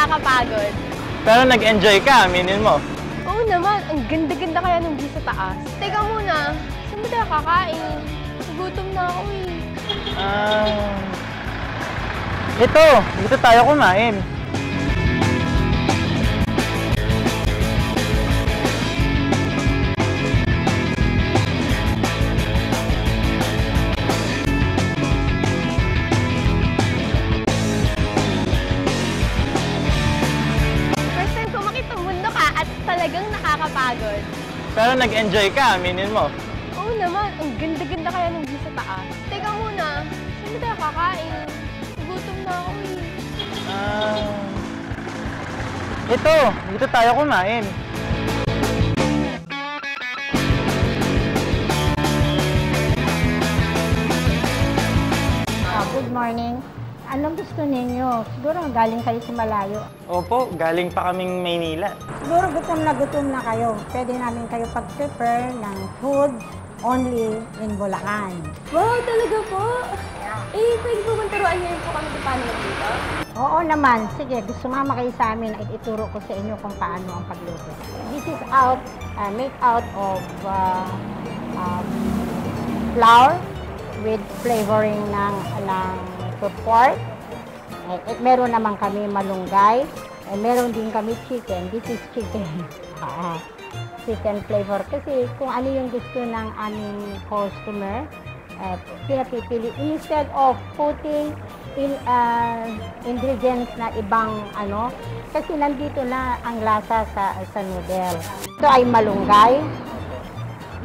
nakakapagod. Pero nag-enjoy ka, aminin mo. Oo naman, ang ganda-ganda kaya nung view sa taas. Teka muna, saan ba tayo kakain? Nagutom na ako eh. Dito tayo kumain. Talagang nakakapagod. Pero nag-enjoy ka, aminin mo. Oo naman, ang ganda-ganda kaya nung view sa taas. Teka muna, saan ba tayo kakain? Nagutom na ako eh. Dito tayo kumain. Good morning. Anong gusto ninyo? Siguro galing kayo sa malayo. Opo, galing pa kaming Maynila. Siguro gutom na kayo. Pwede namin kayo pag-prepare ng food only in Bulacan. Wow, talaga po? Eh, pwede po bang turuan niyo po kami kung paano magluto? Oo naman. Sige, sumama kayo sa amin at ituro ko sa inyo kung paano ang pagluto. This is made out of flour with flavoring ng pork. Meron naman kami malunggay. Meron din kami chicken. This is chicken. Chicken flavor. Kasi kung ano yung gusto ng aming customer, pinapipili. Instead of putting ingredients na ibang kasi nandito na ang lasa sa noodle. Ito ay malunggay.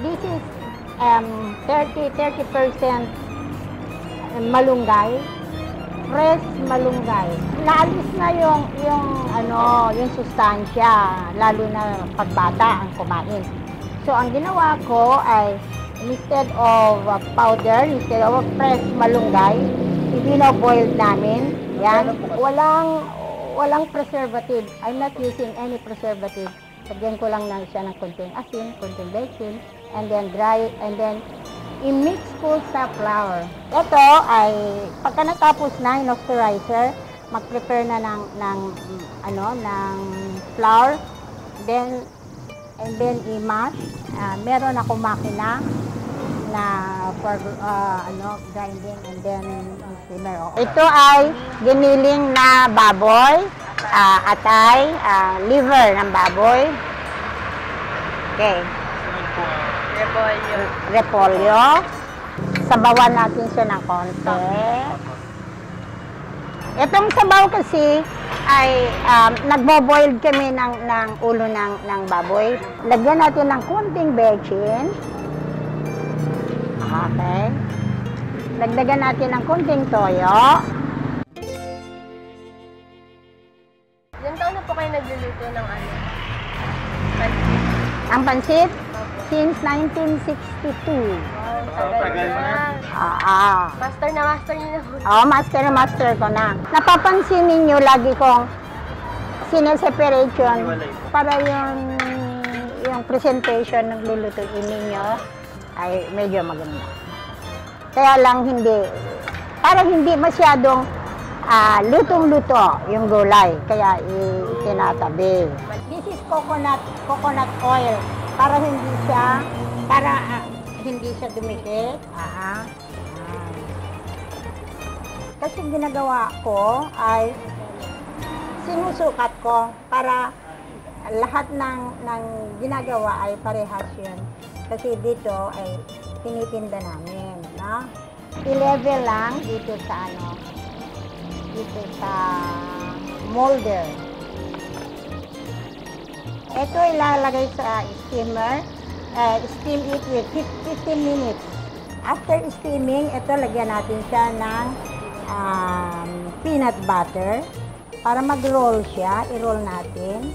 This is 30% malunggay. Fresh malunggay. Naalis na yung sustansya, lalo na pagbata ang kumain. So, ang ginawa ko ay, instead of powder, instead of fresh malunggay, ibino-boiled namin. Yan. Walang preservative. I'm not using any preservative. Lagyan ko lang siya ng konting asin, konting baking, and then dry, and then i-mix ko sa flour. Ito ay, pagka natapos na yung pasteurizer, mag-prepare na ng flour, and then i-mash. Meron ako makina na for grinding and then simmer. Ito ay giniling na baboy, atay, liver ng baboy. Okay. Repolyo. Sabawan natin siya ng konti. Itong sabaw kasi ay nagbo-boiled kami ng ulo ng baboy. Lagyan natin ng konting bechin. Okay. Lagdagan natin ng konting toyo. Ilang taon na po kayo nagluluto ng pansit? Ang pansit? Since 1962. Tagal na. Master niyo na po. Oo, master ko na. Napapansin ninyo lagi kong sineseparation para yung presentation ng lulutuin ninyo ay medyo maganda. Kaya lang hindi masyadong lutong-luto yung gulay, kaya itinatabi. This is coconut oil. Para hindi siya dumikit. Kasi ginagawa ko ay sinusukat ko para lahat ng ginagawa ay parehas yun. Kasi dito ay tinitinda namin, no? I-level lang dito sa molder. Ito ilalagay sa steamer. Steam it with 15 minutes. After steaming, ito lagyan natin siya ng peanut butter para mag-roll siya. I-roll natin.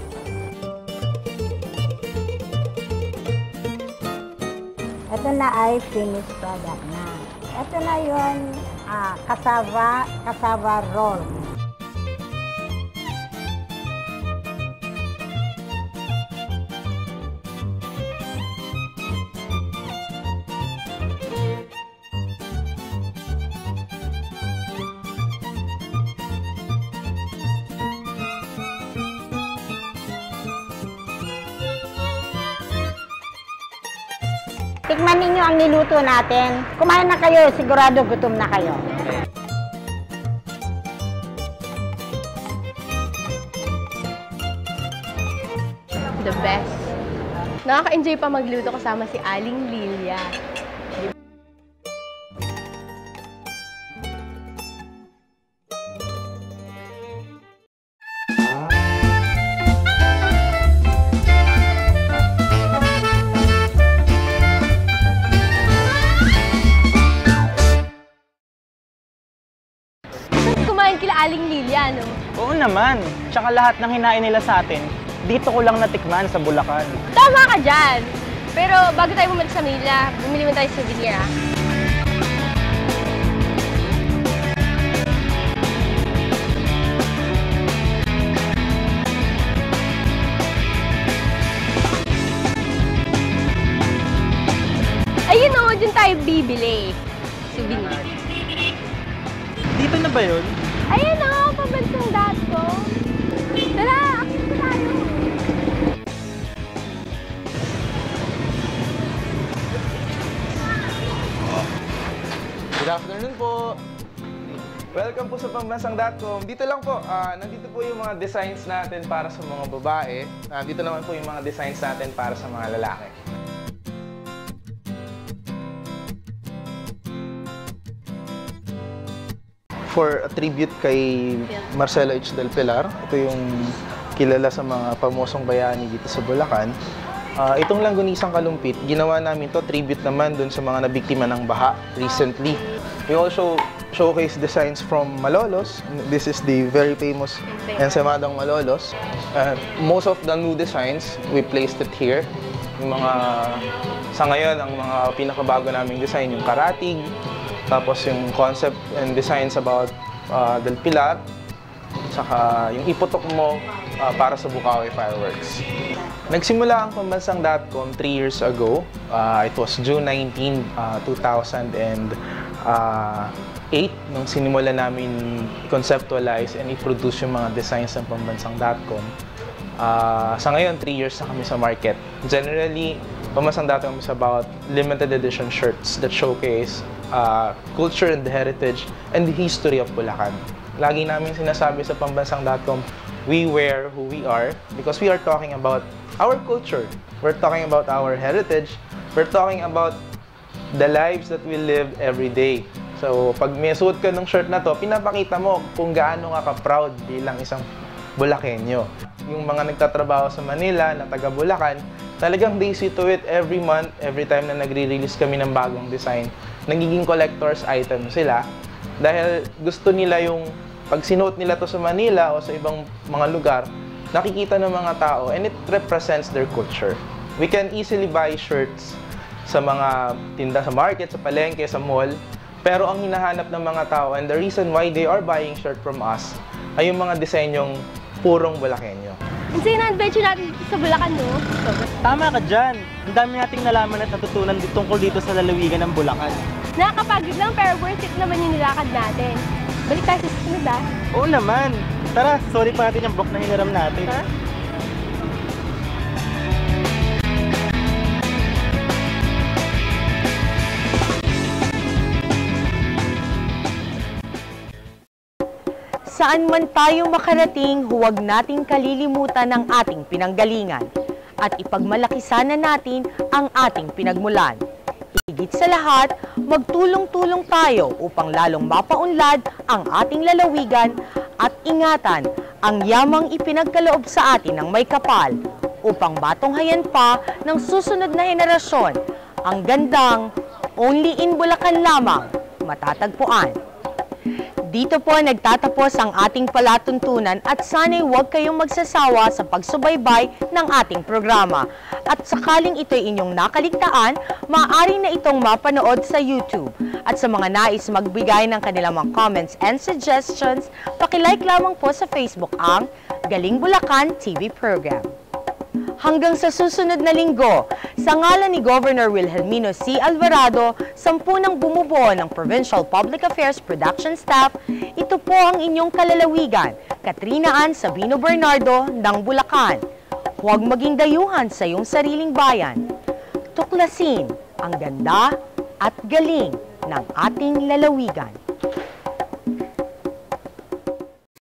Ito na ay finished product na. Ito na yun, cassava roll. Tikman ninyo ang niluto natin. Kumain na kayo, sigurado gutom na kayo. The best. Nakaka-enjoy pa magluto kasama si Aling Lilia. Kumain kila Aling Lilia, no? Oo naman. Tsaka lahat ng hinain nila sa atin, dito ko lang natikman sa Bulacan. Tama ka dyan! Pero bago tayo bumalik sa Manila, bumili mo tayo sa souvenir, ah. Ayun o, dun tayo bibili. Souvenir. Dito na ba yun? Ayun o, pabansang dato. Tara, akit ko tayo. Good afternoon po! Welcome po sa Pambansang.com. Dito lang po, nandito po yung mga designs natin para sa mga babae. Dito naman po yung mga designs natin para sa mga lalaki. For a tribute kay Marcelo H. Del Pilar, ito yung kilala sa mga pamosong bayani dito sa Bulacan. Itong langgunisang kalumpit, ginawa namin to tribute naman dun sa mga nabiktima ng baha recently. We also showcase designs from Malolos. This is the very famous ensamadang Malolos. Most of the new designs, we placed it here. Yung mga, sa ngayon, ang mga pinakabago naming design, yung karatig, tapos yung concept and designs about Del Pilar, saka yung iputok mo para sa Bukawi Fireworks. Nagsimula ang Pambansang.com 3 years ago. It was June 19, 2008 nung sinimula namin conceptualize and i-produce yung mga designs ng Pambansang.com. Sa ngayon, 3 years na kami sa market. Generally, Pambansang.com is about limited edition shirts that showcase culture and the heritage and the history of Bulacan. Lagi namin sinasabi sa Pambansang.com, we wear who we are because we are talking about our culture. We're talking about our heritage. We're talking about the lives that we live every day. So, pag may suot ka ng shirt na to, pinapakita mo kung gaano ka ka-proud bilang isang Bulakenyo. Yung mga nagtatrabaho sa Manila na taga Bulacan, talagang they see to it every month, every time na nagre-release kami ng bagong design. Nagiging collector's item sila dahil gusto nila yung pag sinuot nila to sa Manila o sa ibang mga lugar, nakikita ng mga tao and it represents their culture. We can easily buy shirts sa mga tinda sa market, sa palengke, sa mall, pero ang hinahanap ng mga tao and the reason why they are buying shirt from us ay yung mga disenyong purong Bulakenyo. Ang saya na adventure natin dito sa Bulacan, no? Tama ka dyan. Ang dami nating nalaman at natutunan tungkol dito sa lalawigan ng Bulacan. Nakakapagod lang pero worth it naman yung nilakad natin. Balik tayo sa susunod, ah. Oo naman. Tara, sorry pa natin yung book na hiniram natin. Ha? Saan man tayo makarating, huwag nating kalilimutan ang ating pinanggalingan at ipagmalaki sana natin ang ating pinagmulan. Higit sa lahat, magtulong-tulong tayo upang lalong mapaunlad ang ating lalawigan at ingatan ang yamang ipinagkaloob sa atin ng may kapal upang batunghayan pa ng susunod na henerasyon ang gandang only in Bulacan lamang matatagpuan. Dito po nagtatapos ang ating palatuntunan at sana'y huwag kayong magsasawa sa pagsubaybay ng ating programa. At sakaling ito'y inyong nakaligtaan, maaari na itong mapanood sa YouTube. At sa mga nais magbigay ng kanilang mga comments and suggestions, pakilike lamang po sa Facebook ang Galing Bulacan TV Program. Hanggang sa susunod na linggo, sa ngalan ni Governor Wilhelmino C. Alvarado, 10 nang bumubuo ng Provincial Public Affairs Production Staff, ito po ang inyong kalalawigan, Katrina Ann Sabino Bernardo ng Bulacan. Huwag maging dayuhan sa iyong sariling bayan. Tuklasin, ang ganda at galing ng ating lalawigan.